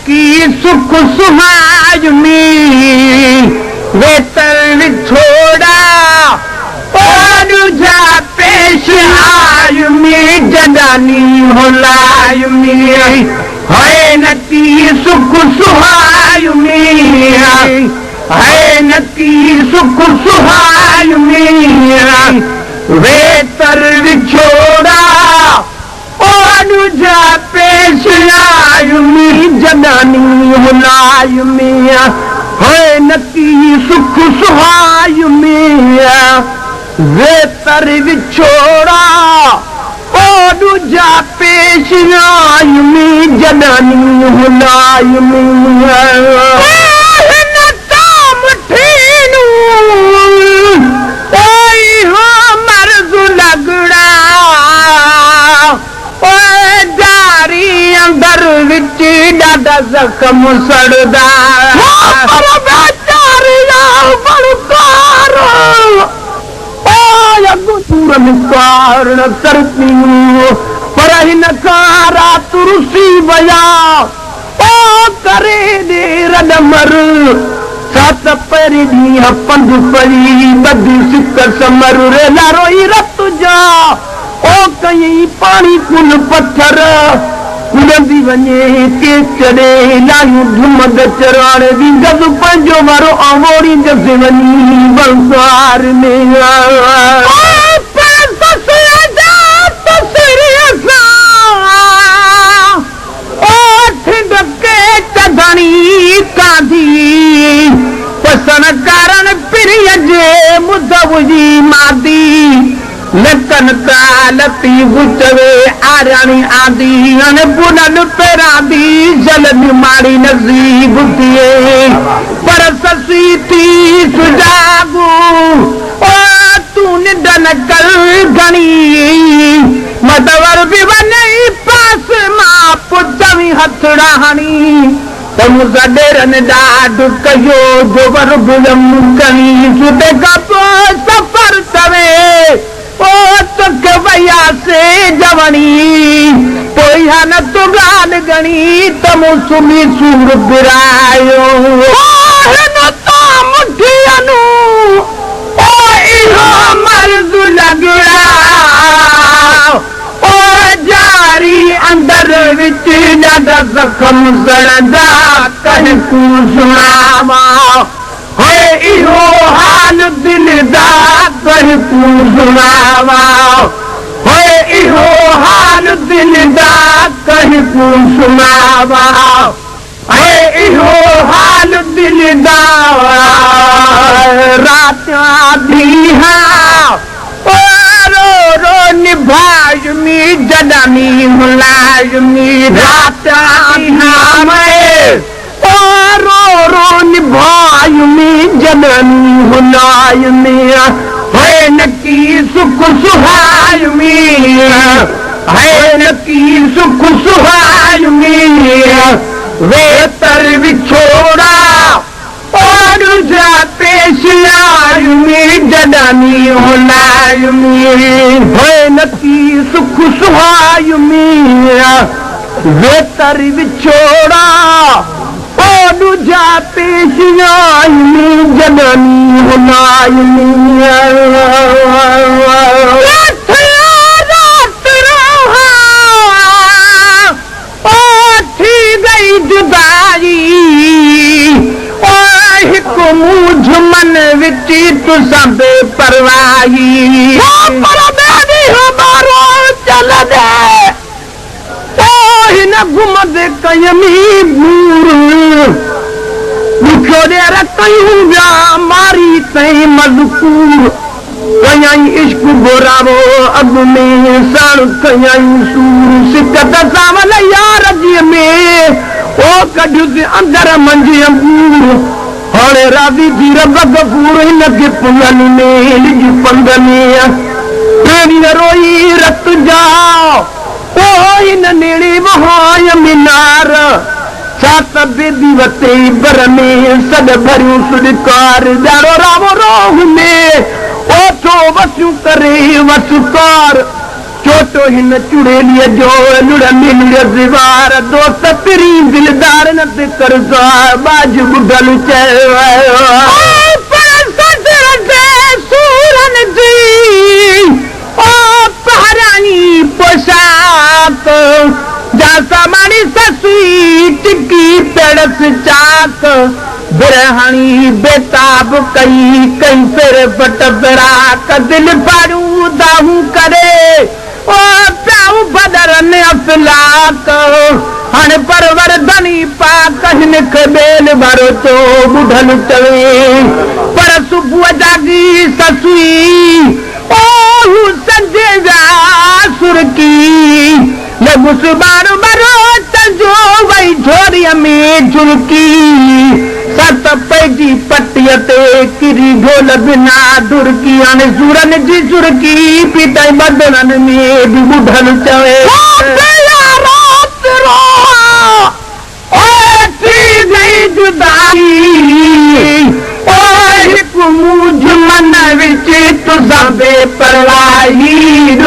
नकी सुख सुहायुमी वेतर छोड़ा जा पेश आयुमी जदानी होलायुमी है नकी सुख सुहायुमी है नकी सुख सुहायुमी वेतर छोड़ा जा पेश आयुमी जदानी होलायुमी है नकी सुख सुहायुमी वेतर विछोड़ा जा पेश आयुमी जदानी होलायुमी मर्ज लगड़ा अंदर विच ॾाढा ज़ख़्म सड़दा पर हिन खां रात रुसी वया करे देर मर सात पहिरीं ॾींहं पंधु पई बदी सिक समर रेला रोई रत जा कई पाणी कुल पत्थर कुलंदी वञे के चढ़े लायूं धुमद चराण विंदसि पंहिंजो वारो अमोड़ी जसे वञी बंसार में पसन कारण पिरीअ जे मुदवजी मादी लकन कालती गुचवे आरानी आदी अने पुनन पेरादी जलन मारी नसीब थिए पर ससी थी सुजागू ओ तू निडन कर घणी मदवर भी वने पास मां पुचवी हथड़ा हणी तम सडेरन डाड कयो जोवर गुलम कनी सुते कपो सफर तवे ओ तक वया से जवनी पोया न तो गाल गणी तम सुमी सूर बिरायो न तो मुठियनु ओ इहो मर्ज लगड़ा ओ जारी अंदर विच ॾाढा ज़ख़्म सड़ंदा कहीं तू सुनावा है इहो हाल दिल दा कहीं तू सुनावा है इहो हाल दिल दा कहीं तू सुनावा है इहो हाल दिल दा रात ॾींहं निभायुमी जदानी हुलायुमी रात रो रो निभायुमी जदानी हुलायुमी है नकी सुख सुहायुमी है नकी सुख सुहायुमी वेतर विछोड़ा जा पेश आयुमी जदानी होलायुमी है नकी सुख सुहायुमी वेतर विछोड़ा जा पेश आयुमी जदानी होलायुमी गई जुदाई मुझ मन विच तुसां बेपरवाही चल दे हिन घुमंदे कयमी बूर छोड़ेर कयूं विया मारी तई मज़कूर कयाई इश्क घोरावो अॻ में साण कयाई सूर सिकत सावल यार जी में ओ कढियुसि अंदर मंझि अंगूर हाणे राज़ी थी रब गफ़ूर हिन खे पुलनि में लिज पंध में पहिरीं रोई रत जा ओ हिन नेड़े वहाय मीनार छा त बेदी वते बर में सॾ भरियूं सुॾकार ॼाणो रावो रोह में ओठो वसियूं करे वसकार चोटो हिन चुड़ेलीअ जो लुड़ंदी दीवार दोस्त पिरी दिलदार न ते करज़ा बाज ॿुधल चयो सूरन जी ओ पहरानी पोशाक जा सामानी ससुई टिकी पेड़स चाक बिरहानी बेताब कई कई फिर बट बिराक दिल फाड़ू दाहू करे ओ प्याऊ बदर ने अफलाक हाणे परवर धनी पाक हिन खे बेल भरो चो ॿुधल चवे पर सुबुह जागी ससुई ओ संजे जा सुरकी लॻुस बार भरो तंजो वई झोरीअ में झुरकी सत पैजी पटीअ ते किरी ढोल बिना दुरकी हाणे सूरन जी सुरकी पीताई बदननि में बि ॿुधल चवे मन विच तुसां बेपरवाही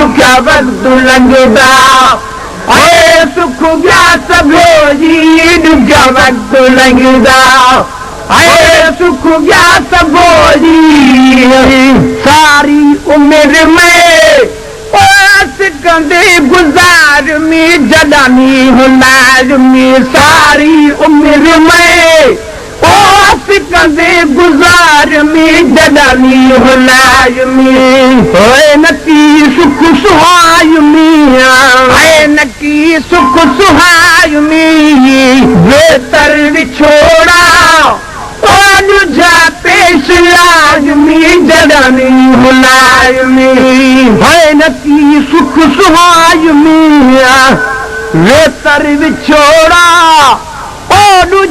ॾुखिया वक़्तु लंघदा सुख व्यास भोजी ॾुखिया वक़्तु लंघदा सुख व्यास भोजी सारी उमिरि में कंदे गुज़ार में जॾानी हुनार में सारी उमिरि में कंदे गुज़ार में जॾानी हुनार में होए नकी सुख सुहाय में है नकी सुख सुहाय में बेहतर विछोड़ा जा पेश लाज में जड़ानी हुनाय में है नकी सुख सुहाय में बेहतर विछोड़ा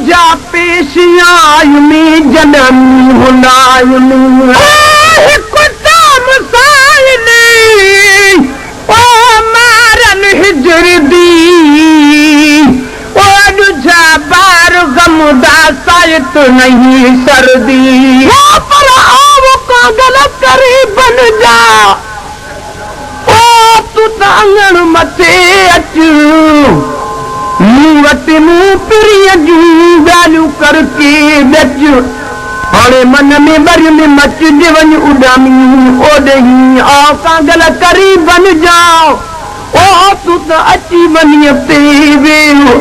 जा पेश आय में जड़ानी हुनाय में मारन हिजर दी बार गमदा सायत नहीं सर्दी पर आओ कागल करे बन जा ओ तू तांगण मथे अच मूं वटि मूं पिरीअ जूं ॻाल्हियूं करके बच हाणे मन में ॿर में मच जे वञ उॾामी ओॾे ई आओ कागल करी बन जाओ ओ तू त अची वञीअ ते वेहो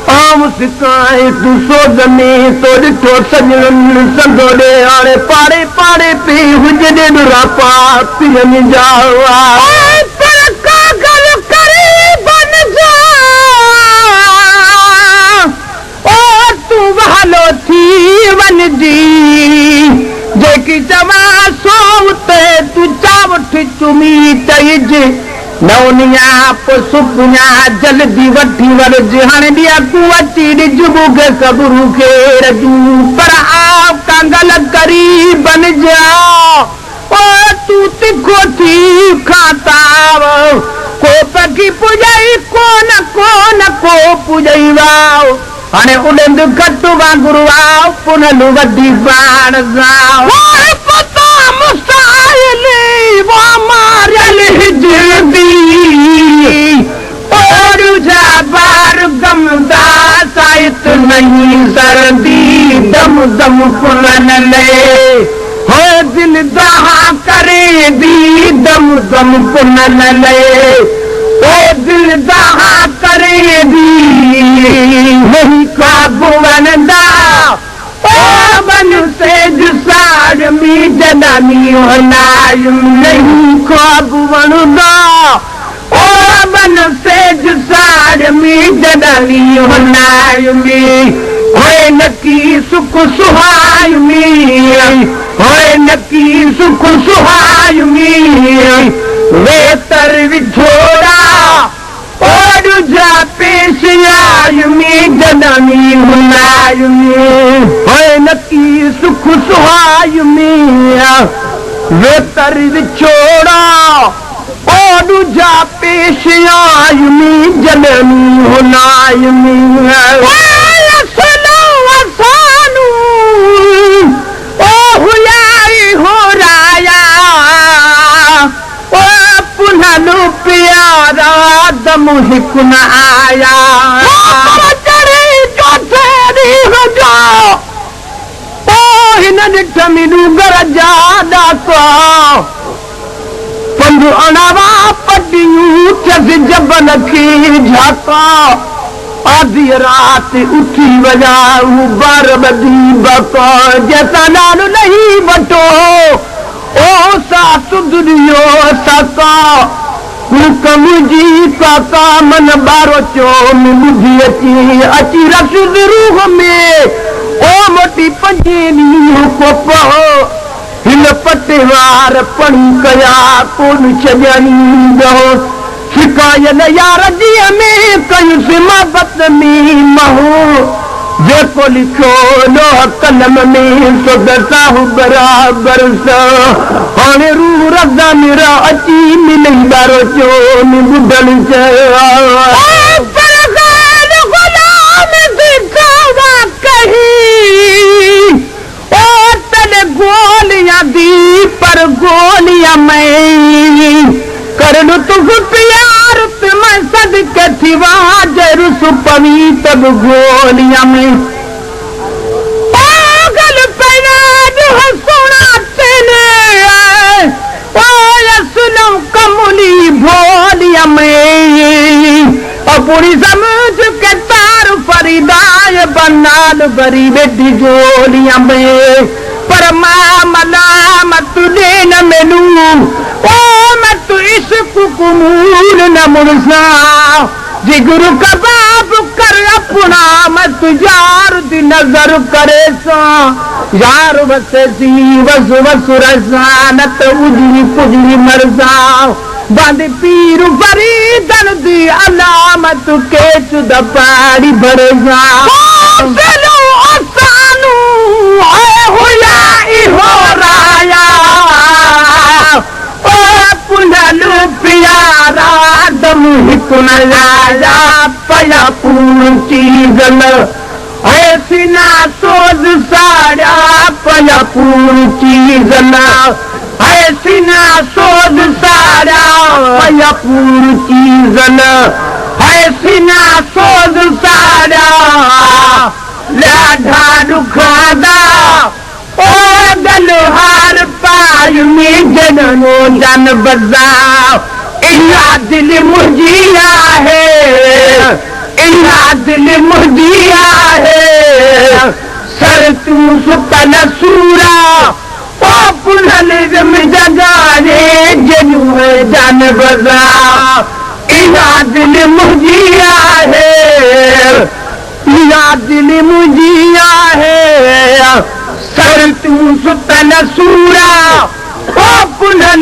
आम सिकाए तू सोद में तो ॾिठो सजणन संदोड़े हाणे पाड़े पाड़े पे हुजने रापा पियन जाओ पर कागल करे बन जा ओ तू वालो थी वन जी जेकी चवा सो ते तू चावठ चुमी तइज नौनिया सुपिया जल्दी वठी वरज हाणे ॾिया तूं अची ॾिज मूंखे ख़बरूं खे रजूं पर आओ कांगल करी बन जा ओ तूं तिखो थी खाताव को पखी पुॼाई कोन कोन को पुॼाई वाओ हाणे उॾंद घट वांगुरु आओ पुनल वधी पाण सां मारियल हिजरदी और जा बार गमदा सायत नहीं सर्दी दम दम पुनन ले हो दिल दहा करे दी दम दम पुनन ले ओ दिल दहा करे दी नहीं का बुवनदा बन से जुसार में जनानी हुनाय नहीं ख्वाब वणदा ओ बन से जुसार में जनानी हुनाय में होए नकी सुख सुहाय में होए नकी सुख सुहाय में वेतर विछोड़ा और जा पेश आय में जनानी हुनाय में होए नकी सुख सुहाय में वेतर विछोड़ा और जा पेश आय में जनानी हुनाय में ओ हुयाई हो राया ओ पुनः पिया यारा दम हिक न आया हिन ॾिठ मिलू घर जा ॾाका पंज अणावा पटियूं थियसि जबल खे झाका आधी रात उठी वञा ॿार ॿधी बका जैसा नाल नहीं वठो ओ सा सुधरियो सका हुकम जी काका मन ॿारो चो ॿुधी अची अची रस रूह में ओ मोटी पंजे ॾींहं कोप हिन पटे वार पढ़ी कया कोन छॾींदो शिकायल यार जीअ में कयुसि मोहबत में महो जेको लिखो लोह कलम में सो दसाहु बराबर सां हाणे रूह रज़ा मेरा अची मिलई ॿारो चो ॿुधल गोलियां दी पर गोलियां में कर लुत्फ प्यार मैं सदके थी वाजर सुपवी तब गोलियां में पागल पैनाज हंसुना तेने ओ सुनो कमुली भोलियां में पूरी समझ के तार फरीदाय बनाल बरी बेटी गोलियां में पर मां मलामत न मिलू ओ मत इश्क कुमूल न मुरसा जिगुरु कबाब कर अपना मत यार दी नजर करे सा यार वसे सी वस वस रसानत उजरी पुजरी मरसा बंद पीर फरीदन दी अलामत के चुद पाड़ी भरसा चलो असानू आए होया इहो राया ओ पुनलु प्यारा दम हिक न आया पया पूर्ण चीज़न ऐसी ना सोज साड़ा पया पूर्ण चीज़न ऐसी ना सोज साड़ा पया पूर्ण चीज़न ऐसी ना सोज साड़ा लाढा दुखादा ओ गलहार पाय में जननो जन बजाओ इना दिल मुझिया है इना दिल मुझिया है सर तू सुपन सूरा ओ पुनल जम जगाने जनू जन बजाओ इना दिल मुझिया है या दिल मुझिया है सर तू सुतन सूरा ओ पुनल